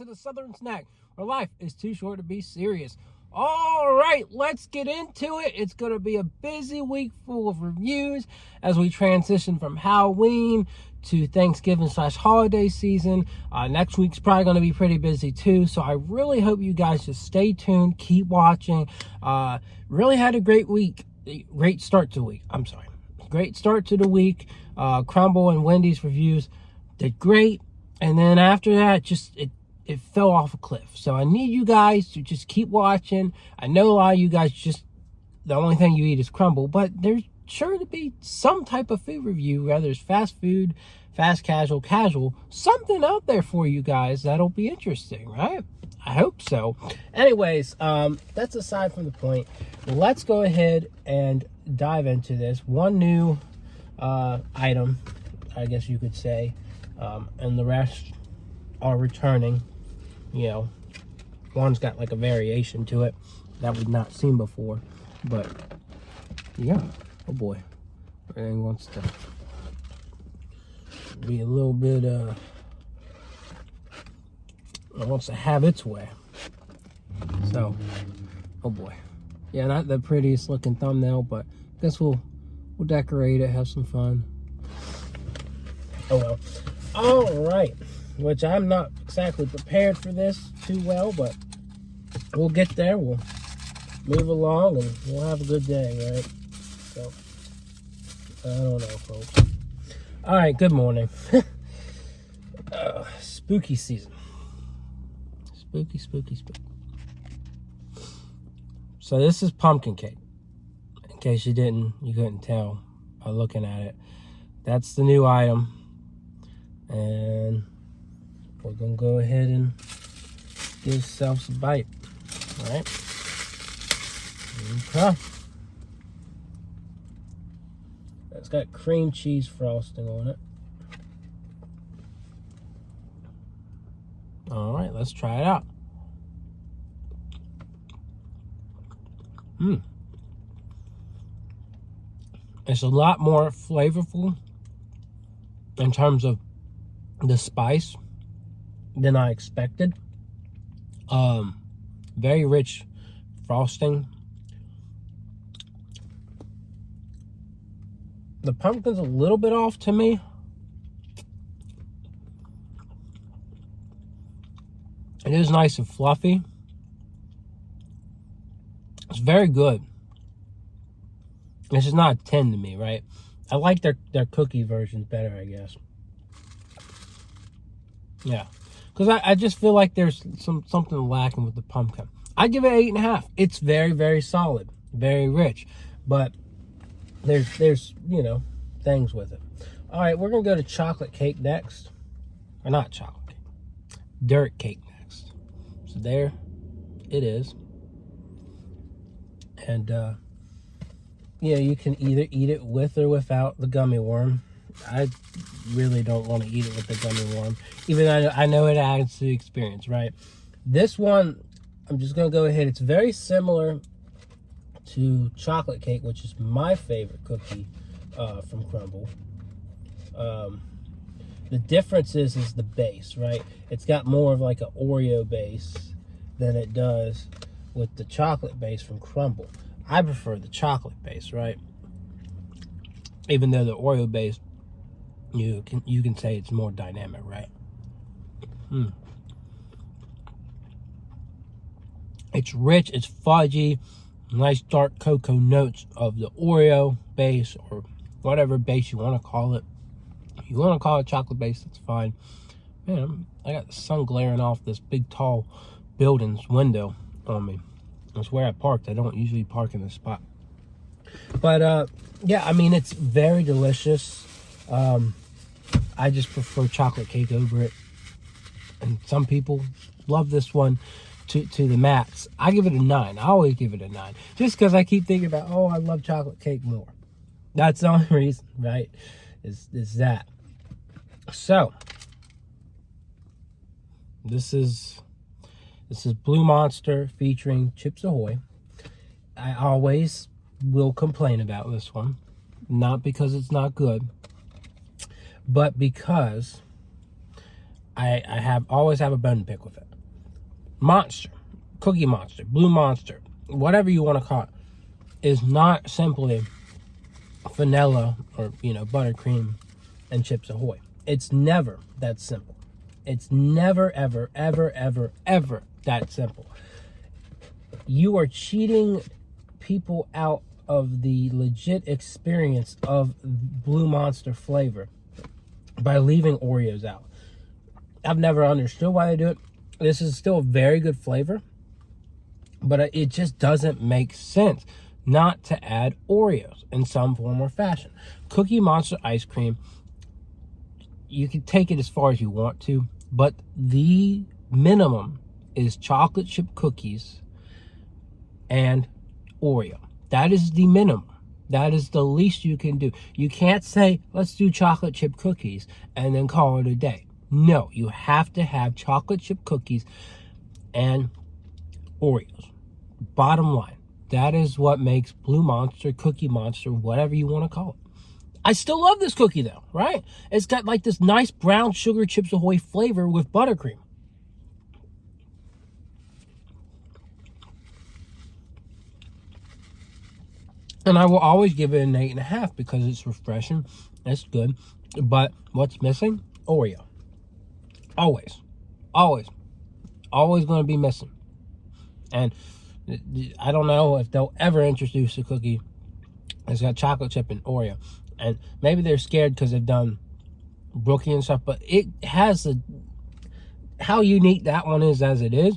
to the Southern Snack, where life is too short to be serious. All right, let's get into it. It's going to be a busy week full of reviews as we transition from Halloween to Thanksgiving / holiday season. Next week's probably going to be pretty busy too, so I really hope you guys just stay tuned, keep watching. Really had a great week. Great start to the week. I'm sorry. Great start to the week. Crumbl and Wendy's reviews did great. And then after that, just it fell off a cliff. So I need you guys to just keep watching. I know a lot of you guys just, the only thing you eat is Crumbl, but there's sure to be some type of food review, whether it's fast food, fast casual, something out there for you guys that'll be interesting, right? I hope so. Anyways, that's aside from the point. Let's go ahead and dive into this. One new item, I guess you could say, and the rest are returning. You know, one's got like a variation to it that we've not seen before, but yeah, oh boy, everything wants to be a little bit it wants to have its way. So, oh boy, yeah, not the prettiest looking thumbnail, but I guess we'll decorate it, have some fun. Oh well. All right, which I'm not exactly prepared for this too well, but we'll get there. We'll move along and we'll have a good day, right? So, I don't know, folks. All right, good morning. Spooky season. Spooky. So this is pumpkin cake. In case you couldn't tell by looking at it. That's the new item. And we're gonna go ahead and give ourselves a bite. All right. Okay. It's got cream cheese frosting on it. All right, let's try it out. It's a lot more flavorful in terms of the spice than I expected. Very rich frosting. The pumpkin's a little bit off to me. It is nice and fluffy. It's very good. This is not a 10 to me, right? I like their cookie versions better, I guess. Yeah, because I just feel like there's something lacking with the pumpkin. I give it 8.5. It's very, very solid, very rich, but there's you know, things with it. All right, we're gonna go to chocolate cake next, or not chocolate cake, dirt cake next. So there it is, and yeah, you can either eat it with or without the gummy worm. I really don't want to eat it with the gummy worm, even though I know it adds to the experience, right? This one, I'm just going to go ahead. It's very similar to chocolate cake, which is my favorite cookie from Crumbl. The difference is the base, right? It's got more of like an Oreo base than it does with the chocolate base from Crumbl. I prefer the chocolate base, right? Even though the Oreo base, you can say it's more dynamic, right? It's rich, it's fudgy, nice dark cocoa notes of the Oreo base, or whatever base you want to call it. If you want to call it chocolate base, that's fine. Man, I got the sun glaring off this big tall building's window on me. That's where I parked. I don't usually park in this spot. But yeah, I mean, it's very delicious. I just prefer chocolate cake over it. And some people love this one to the max. I give it a 9. I always give it a 9. Just because I keep thinking about, oh, I love chocolate cake more. That's the only reason, right? Is that. So, this is Blue Monster featuring Chips Ahoy. I always will complain about this one. Not because it's not good, but because I always have a bone to pick with it. Monster, Cookie Monster, Blue Monster, whatever you want to call it, is not simply vanilla or, you know, buttercream and Chips Ahoy. It's never that simple. It's never, ever, ever, ever, ever that simple. You are cheating people out of the legit experience of Blue Monster flavor by leaving Oreos out. I've never understood why they do it. This is still a very good flavor, but it just doesn't make sense not to add Oreos in some form or fashion. Cookie Monster ice cream, you can take it as far as you want to, but the minimum is chocolate chip cookies and Oreo. That is the minimum. That is the least you can do. You can't say, let's do chocolate chip cookies and then call it a day. No, you have to have chocolate chip cookies and Oreos. Bottom line, that is what makes Blue Monster, Cookie Monster, whatever you want to call it. I still love this cookie though, right? It's got like this nice brown sugar Chips Ahoy flavor with buttercream. And I will always give it an 8.5 because it's refreshing, it's good. But what's missing? Oreo. Always. Always. Always going to be missing. And I don't know if they'll ever introduce a cookie that's got chocolate chip and Oreo. And maybe they're scared because they've done Brookie and stuff, but it has how unique that one is as it is,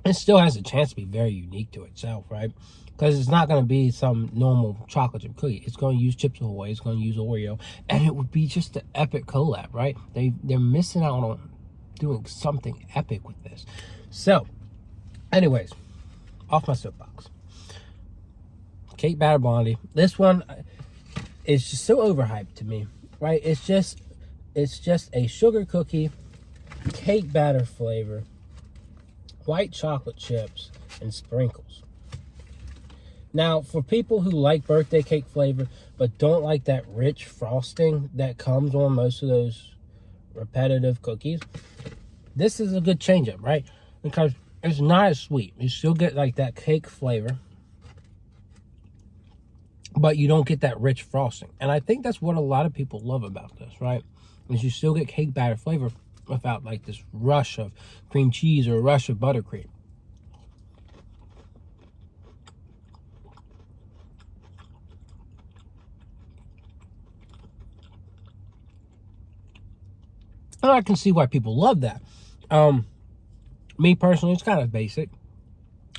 it still has a chance to be very unique to itself, right? Because it's not going to be some normal chocolate chip cookie. It's going to use Chips Ahoy, it's going to use Oreo, and it would be just an epic collab, right? They're missing out on doing something epic with this. So, anyways, off my soapbox. Cake Batter Blondie. This one is just so overhyped to me, right? It's just a sugar cookie, cake batter flavor, white chocolate chips, and sprinkles. Now, for people who like birthday cake flavor, but don't like that rich frosting that comes on most of those repetitive cookies, this is a good change-up, right? Because it's not as sweet. You still get like that cake flavor, but you don't get that rich frosting. And I think that's what a lot of people love about this, right? Is you still get cake batter flavor without like this rush of cream cheese or a rush of buttercream. And I can see why people love that. Me personally, it's kind of basic.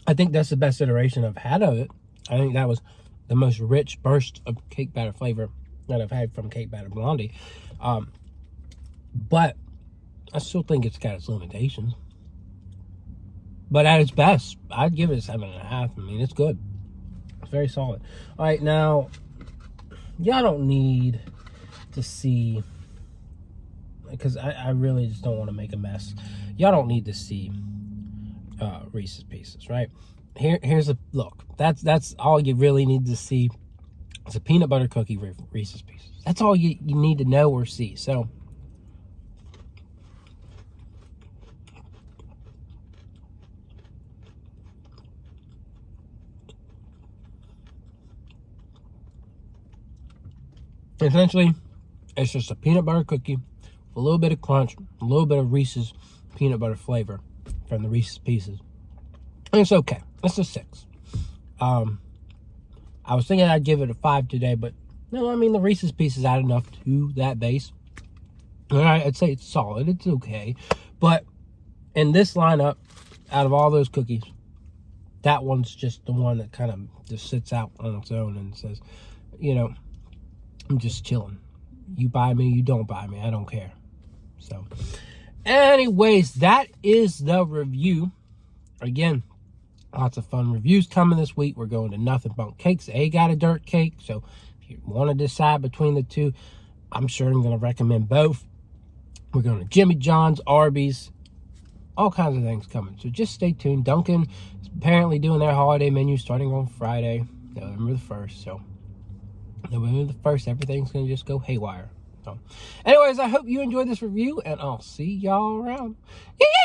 I think that's the best iteration I've had of it. I think that was the most rich burst of cake batter flavor that I've had from Cake Batter Blondie. But I still think it's got its limitations. But at its best, I'd give it a 7.5. I mean, it's good. It's very solid. All right, now, y'all don't need to see, because I really just don't want to make a mess. Y'all don't need to see Reese's Pieces, right? Here's a look. That's all you really need to see. It's a peanut butter cookie with Reese's Pieces. That's all you need to know or see. So, essentially, it's just a peanut butter cookie with a little bit of crunch, a little bit of Reese's peanut butter flavor from the Reese's Pieces. And it's okay. It's a 6. I was thinking I'd give it a 5 today, but no, I mean, the Reese's Pieces add enough to that base. All right, I'd say it's solid. It's okay. But in this lineup, out of all those cookies, that one's just the one that kind of just sits out on its own and says, you know, I'm just chilling. You buy me, you don't buy me. I don't care. So, anyways, that is the review. Again, lots of fun reviews coming this week. We're going to Nothing But Cakes. They got a dirt cake. So, if you want to decide between the two, I'm sure I'm going to recommend both. We're going to Jimmy John's, Arby's, all kinds of things coming. So, just stay tuned. Dunkin' is apparently doing their holiday menu starting on Friday, November the 1st. So, November the 1st, everything's going to just go haywire. So anyways, I hope you enjoyed this review, and I'll see y'all around. Yeah!